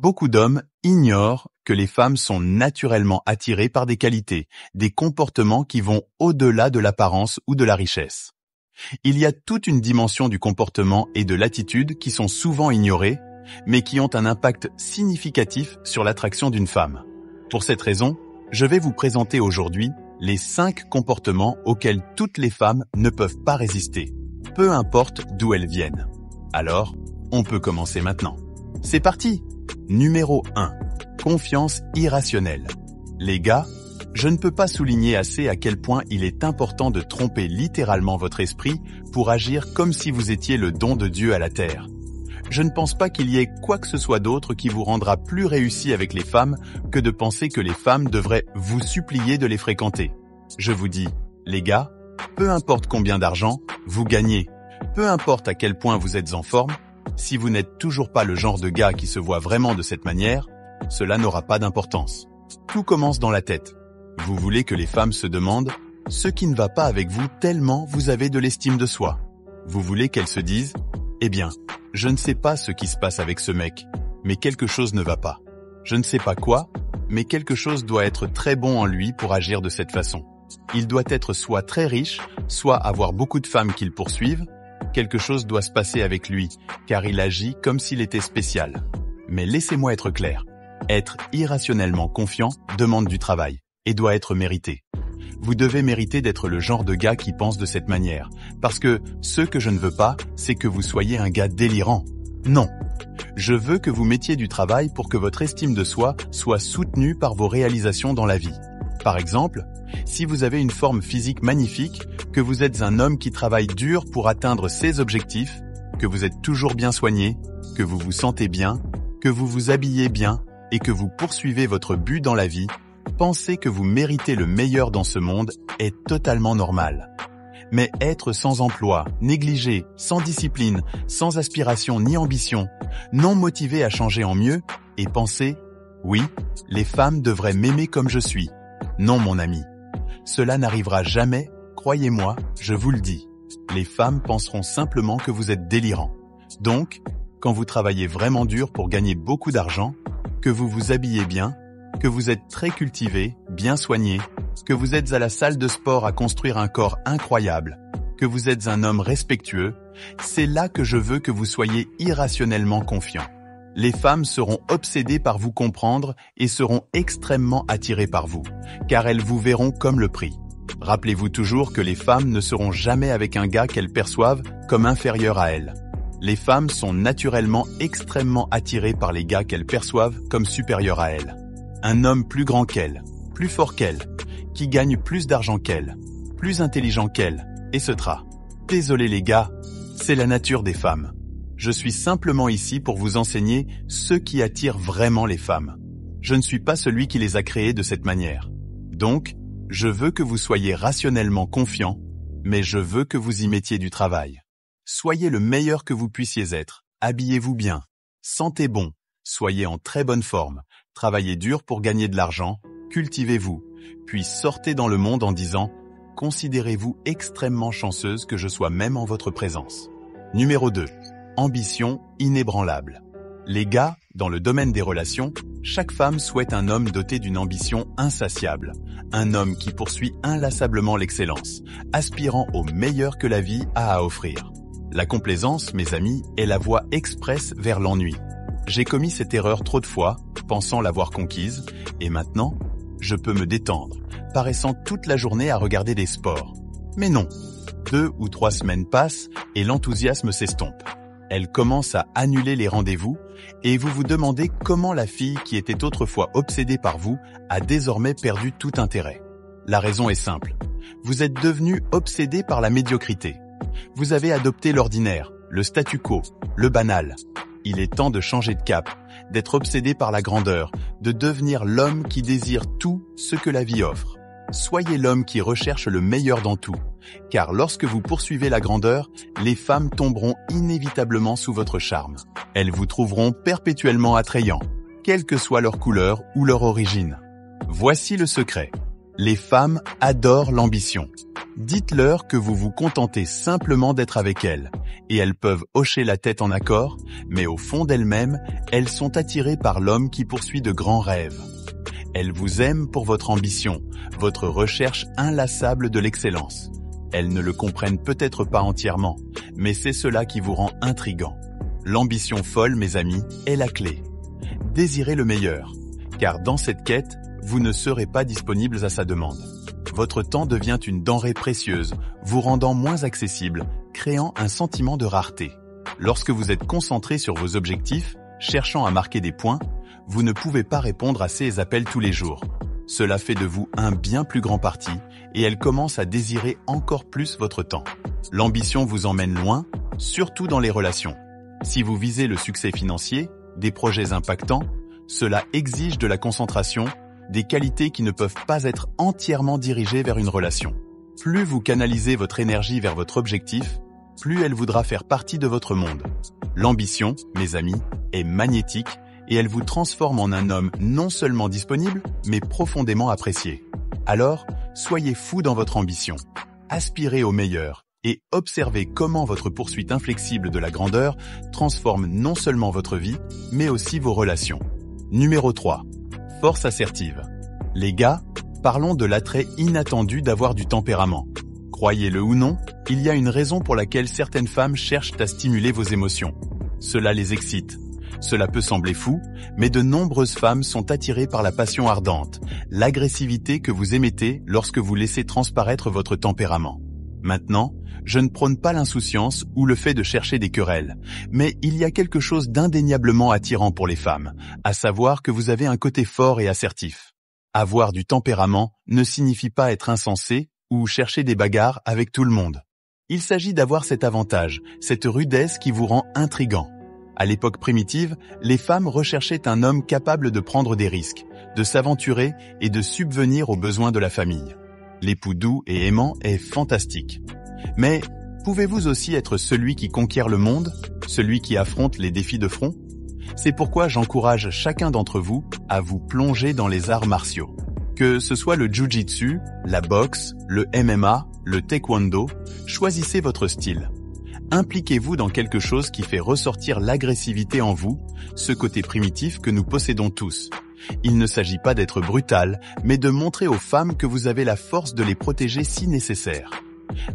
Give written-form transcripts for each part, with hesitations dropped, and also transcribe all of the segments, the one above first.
Beaucoup d'hommes ignorent que les femmes sont naturellement attirées par des qualités, des comportements qui vont au-delà de l'apparence ou de la richesse. Il y a toute une dimension du comportement et de l'attitude qui sont souvent ignorées, mais qui ont un impact significatif sur l'attraction d'une femme. Pour cette raison, je vais vous présenter aujourd'hui les 5 comportements auxquels toutes les femmes ne peuvent pas résister, peu importe d'où elles viennent. Alors, on peut commencer maintenant. C'est parti! Numéro 1. Confiance irrationnelle. Les gars, je ne peux pas souligner assez à quel point il est important de tromper littéralement votre esprit pour agir comme si vous étiez le don de Dieu à la terre. Je ne pense pas qu'il y ait quoi que ce soit d'autre qui vous rendra plus réussi avec les femmes que de penser que les femmes devraient vous supplier de les fréquenter. Je vous dis, les gars, peu importe combien d'argent vous gagnez, peu importe à quel point vous êtes en forme, si vous n'êtes toujours pas le genre de gars qui se voit vraiment de cette manière, cela n'aura pas d'importance. Tout commence dans la tête. Vous voulez que les femmes se demandent ce qui ne va pas avec vous tellement vous avez de l'estime de soi. Vous voulez qu'elles se disent « Eh bien, je ne sais pas ce qui se passe avec ce mec, mais quelque chose ne va pas. Je ne sais pas quoi, mais quelque chose doit être très bon en lui pour agir de cette façon. Il doit être soit très riche, soit avoir beaucoup de femmes qui le poursuivent. Quelque chose doit se passer avec lui, car il agit comme s'il était spécial. Mais laissez-moi être clair. Être irrationnellement confiant demande du travail et doit être mérité. Vous devez mériter d'être le genre de gars qui pense de cette manière, parce que ce que je ne veux pas, c'est que vous soyez un gars délirant. Non. Je veux que vous mettiez du travail pour que votre estime de soi soit soutenue par vos réalisations dans la vie. Par exemple, si vous avez une forme physique magnifique, que vous êtes un homme qui travaille dur pour atteindre ses objectifs, que vous êtes toujours bien soigné, que vous vous sentez bien, que vous vous habillez bien et que vous poursuivez votre but dans la vie, penser que vous méritez le meilleur dans ce monde est totalement normal. Mais être sans emploi, négligé, sans discipline, sans aspiration ni ambition, non motivé à changer en mieux et penser « Oui, les femmes devraient m'aimer comme je suis ». Non mon ami, cela n'arrivera jamais, croyez-moi, je vous le dis. Les femmes penseront simplement que vous êtes délirant. Donc, quand vous travaillez vraiment dur pour gagner beaucoup d'argent, que vous vous habillez bien, que vous êtes très cultivé, bien soigné, que vous êtes à la salle de sport à construire un corps incroyable, que vous êtes un homme respectueux, c'est là que je veux que vous soyez irrationnellement confiant. Les femmes seront obsédées par vous comprendre et seront extrêmement attirées par vous, car elles vous verront comme le prix. Rappelez-vous toujours que les femmes ne seront jamais avec un gars qu'elles perçoivent comme inférieur à elles. Les femmes sont naturellement extrêmement attirées par les gars qu'elles perçoivent comme supérieurs à elles. Un homme plus grand qu'elles, plus fort qu'elles, qui gagne plus d'argent qu'elles, plus intelligent qu'elles, etc. Désolé les gars, c'est la nature des femmes. Je suis simplement ici pour vous enseigner ce qui attire vraiment les femmes. Je ne suis pas celui qui les a créées de cette manière. Donc, je veux que vous soyez rationnellement confiant, mais je veux que vous y mettiez du travail. Soyez le meilleur que vous puissiez être, habillez-vous bien, sentez bon, soyez en très bonne forme, travaillez dur pour gagner de l'argent, cultivez-vous, puis sortez dans le monde en disant « Considérez-vous extrêmement chanceuse que je sois même en votre présence ». Numéro 2. Ambition inébranlable. Les gars, dans le domaine des relations, chaque femme souhaite un homme doté d'une ambition insatiable. Un homme qui poursuit inlassablement l'excellence, aspirant au meilleur que la vie a à offrir. La complaisance, mes amis, est la voie express vers l'ennui. J'ai commis cette erreur trop de fois, pensant l'avoir conquise, et maintenant, je peux me détendre, paraissant toute la journée à regarder des sports. Mais non, 2 ou 3 semaines passent et l'enthousiasme s'estompe. Elle commence à annuler les rendez-vous et vous vous demandez comment la fille qui était autrefois obsédée par vous a désormais perdu tout intérêt. La raison est simple. Vous êtes devenu obsédé par la médiocrité. Vous avez adopté l'ordinaire, le statu quo, le banal. Il est temps de changer de cap, d'être obsédé par la grandeur, de devenir l'homme qui désire tout ce que la vie offre. Soyez l'homme qui recherche le meilleur dans tout, car lorsque vous poursuivez la grandeur, les femmes tomberont inévitablement sous votre charme. Elles vous trouveront perpétuellement attrayant, quelle que soit leur couleur ou leur origine. Voici le secret. Les femmes adorent l'ambition. Dites-leur que vous vous contentez simplement d'être avec elles, et elles peuvent hocher la tête en accord, mais au fond d'elles-mêmes, elles sont attirées par l'homme qui poursuit de grands rêves. Elles vous aiment pour votre ambition, votre recherche inlassable de l'excellence. Elles ne le comprennent peut-être pas entièrement, mais c'est cela qui vous rend intrigant. L'ambition folle, mes amis, est la clé. Désirez le meilleur, car dans cette quête, vous ne serez pas disponibles à sa demande. Votre temps devient une denrée précieuse, vous rendant moins accessible, créant un sentiment de rareté. Lorsque vous êtes concentré sur vos objectifs, cherchant à marquer des points, vous ne pouvez pas répondre à ces appels tous les jours. Cela fait de vous un bien plus grand parti, et elle commence à désirer encore plus votre temps. L'ambition vous emmène loin, surtout dans les relations. Si vous visez le succès financier, des projets impactants, cela exige de la concentration, des qualités qui ne peuvent pas être entièrement dirigées vers une relation. Plus vous canalisez votre énergie vers votre objectif, plus elle voudra faire partie de votre monde. L'ambition, mes amis, est magnétique et elle vous transforme en un homme non seulement disponible, mais profondément apprécié. Alors, soyez fou dans votre ambition. Aspirez au meilleur et observez comment votre poursuite inflexible de la grandeur transforme non seulement votre vie, mais aussi vos relations. Numéro 3. Force assertive. Les gars, parlons de l'attrait inattendu d'avoir du tempérament. Croyez-le ou non, il y a une raison pour laquelle certaines femmes cherchent à stimuler vos émotions. Cela les excite. Cela peut sembler fou, mais de nombreuses femmes sont attirées par la passion ardente, l'agressivité que vous émettez lorsque vous laissez transparaître votre tempérament. Maintenant, je ne prône pas l'insouciance ou le fait de chercher des querelles, mais il y a quelque chose d'indéniablement attirant pour les femmes, à savoir que vous avez un côté fort et assertif. Avoir du tempérament ne signifie pas être insensé ou chercher des bagarres avec tout le monde. Il s'agit d'avoir cet avantage, cette rudesse qui vous rend intrigant. À l'époque primitive, les femmes recherchaient un homme capable de prendre des risques, de s'aventurer et de subvenir aux besoins de la famille. L'époux doux et aimant est fantastique. Mais pouvez-vous aussi être celui qui conquiert le monde, celui qui affronte les défis de front? C'est pourquoi j'encourage chacun d'entre vous à vous plonger dans les arts martiaux. Que ce soit le jiu-jitsu, la boxe, le MMA, le taekwondo, choisissez votre style. Impliquez-vous dans quelque chose qui fait ressortir l'agressivité en vous, ce côté primitif que nous possédons tous. Il ne s'agit pas d'être brutal, mais de montrer aux femmes que vous avez la force de les protéger si nécessaire.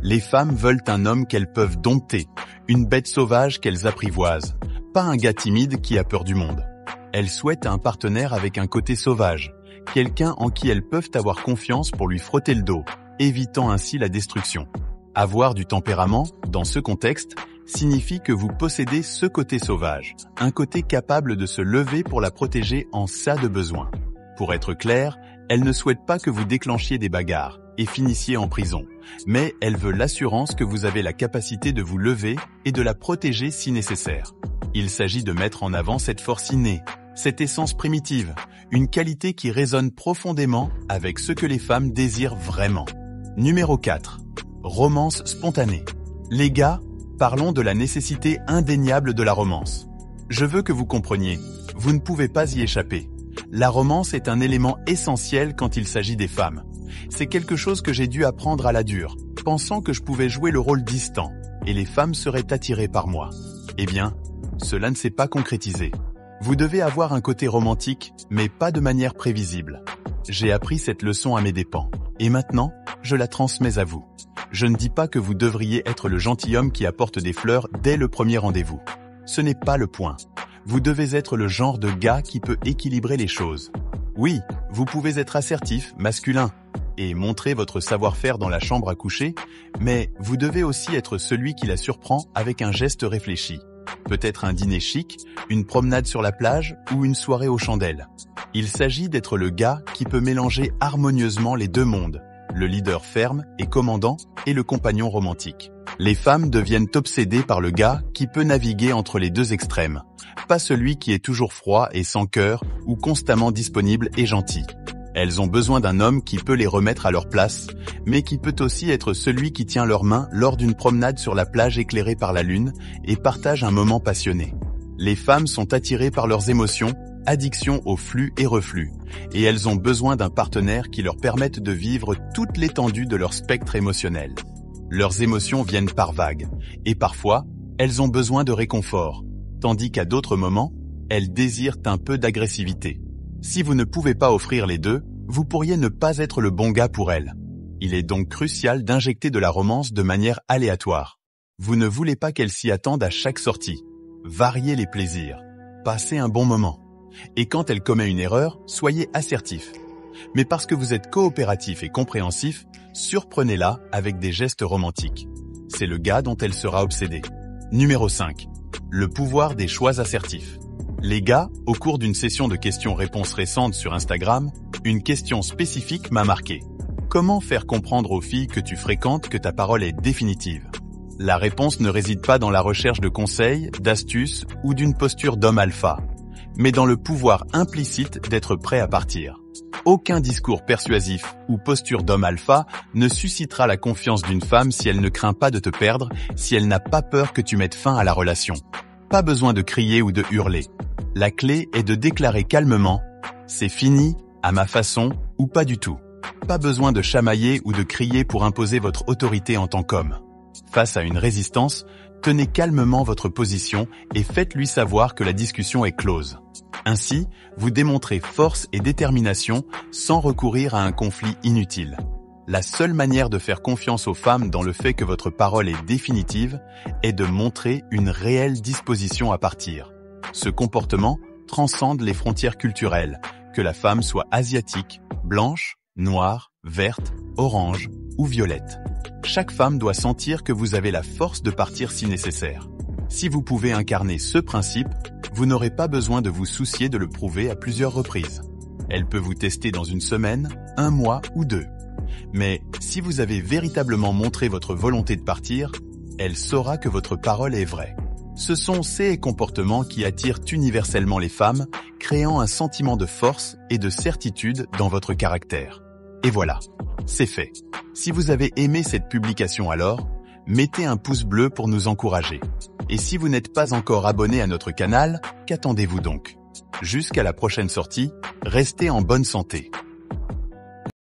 Les femmes veulent un homme qu'elles peuvent dompter, une bête sauvage qu'elles apprivoisent, pas un gars timide qui a peur du monde. Elles souhaitent un partenaire avec un côté sauvage, quelqu'un en qui elles peuvent avoir confiance pour lui frotter le dos, évitant ainsi la destruction. Avoir du tempérament, dans ce contexte, signifie que vous possédez ce côté sauvage, un côté capable de se lever pour la protéger en cas de besoin. Pour être clair, elle ne souhaite pas que vous déclenchiez des bagarres et finissiez en prison, mais elle veut l'assurance que vous avez la capacité de vous lever et de la protéger si nécessaire. Il s'agit de mettre en avant cette force innée, cette essence primitive, une qualité qui résonne profondément avec ce que les femmes désirent vraiment. Numéro 4. Romance spontanée. Les gars, parlons de la nécessité indéniable de la romance. Je veux que vous compreniez, vous ne pouvez pas y échapper. La romance est un élément essentiel quand il s'agit des femmes. C'est quelque chose que j'ai dû apprendre à la dure, pensant que je pouvais jouer le rôle distant, et les femmes seraient attirées par moi. Eh bien, cela ne s'est pas concrétisé. Vous devez avoir un côté romantique, mais pas de manière prévisible. J'ai appris cette leçon à mes dépens, et maintenant, je la transmets à vous. Je ne dis pas que vous devriez être le gentilhomme qui apporte des fleurs dès le premier rendez-vous. Ce n'est pas le point. Vous devez être le genre de gars qui peut équilibrer les choses. Oui, vous pouvez être assertif, masculin, et montrer votre savoir-faire dans la chambre à coucher, mais vous devez aussi être celui qui la surprend avec un geste réfléchi. Peut-être un dîner chic, une promenade sur la plage ou une soirée aux chandelles. Il s'agit d'être le gars qui peut mélanger harmonieusement les deux mondes, le leader ferme et commandant et le compagnon romantique. Les femmes deviennent obsédées par le gars qui peut naviguer entre les deux extrêmes, pas celui qui est toujours froid et sans cœur ou constamment disponible et gentil. Elles ont besoin d'un homme qui peut les remettre à leur place, mais qui peut aussi être celui qui tient leurs mains lors d'une promenade sur la plage éclairée par la lune et partage un moment passionné. Les femmes sont attirées par leurs émotions, addiction au flux et reflux, et elles ont besoin d'un partenaire qui leur permette de vivre toute l'étendue de leur spectre émotionnel. Leurs émotions viennent par vagues, et parfois, elles ont besoin de réconfort, tandis qu'à d'autres moments, elles désirent un peu d'agressivité. Si vous ne pouvez pas offrir les deux, vous pourriez ne pas être le bon gars pour elles. Il est donc crucial d'injecter de la romance de manière aléatoire. Vous ne voulez pas qu'elles s'y attendent à chaque sortie. Variez les plaisirs. Passez un bon moment. Et quand elle commet une erreur, soyez assertif. Mais parce que vous êtes coopératif et compréhensif, surprenez-la avec des gestes romantiques. C'est le gars dont elle sera obsédée. Numéro 5. Le pouvoir des choix assertifs. Les gars, au cours d'une session de questions-réponses récente sur Instagram, une question spécifique m'a marqué. Comment faire comprendre aux filles que tu fréquentes que ta parole est définitive ? La réponse ne réside pas dans la recherche de conseils, d'astuces ou d'une posture d'homme alpha, mais dans le pouvoir implicite d'être prêt à partir. Aucun discours persuasif ou posture d'homme alpha ne suscitera la confiance d'une femme si elle ne craint pas de te perdre, si elle n'a pas peur que tu mettes fin à la relation. Pas besoin de crier ou de hurler. La clé est de déclarer calmement « c'est fini, à ma façon » ou pas du tout. Pas besoin de chamailler ou de crier pour imposer votre autorité en tant qu'homme. Face à une résistance, tenez calmement votre position et faites-lui savoir que la discussion est close. Ainsi, vous démontrez force et détermination sans recourir à un conflit inutile. La seule manière de faire confiance aux femmes dans le fait que votre parole est définitive est de montrer une réelle disposition à partir. Ce comportement transcende les frontières culturelles, que la femme soit asiatique, blanche, noire, verte, orange ou violette. Chaque femme doit sentir que vous avez la force de partir si nécessaire. Si vous pouvez incarner ce principe, vous n'aurez pas besoin de vous soucier de le prouver à plusieurs reprises. Elle peut vous tester dans une semaine, un mois ou 2. Mais si vous avez véritablement montré votre volonté de partir, elle saura que votre parole est vraie. Ce sont ces comportements qui attirent universellement les femmes, créant un sentiment de force et de certitude dans votre caractère. Et voilà, c'est fait. Si vous avez aimé cette publication alors, mettez un pouce bleu pour nous encourager. Et si vous n'êtes pas encore abonné à notre canal, qu'attendez-vous donc ? Jusqu'à la prochaine sortie, restez en bonne santé.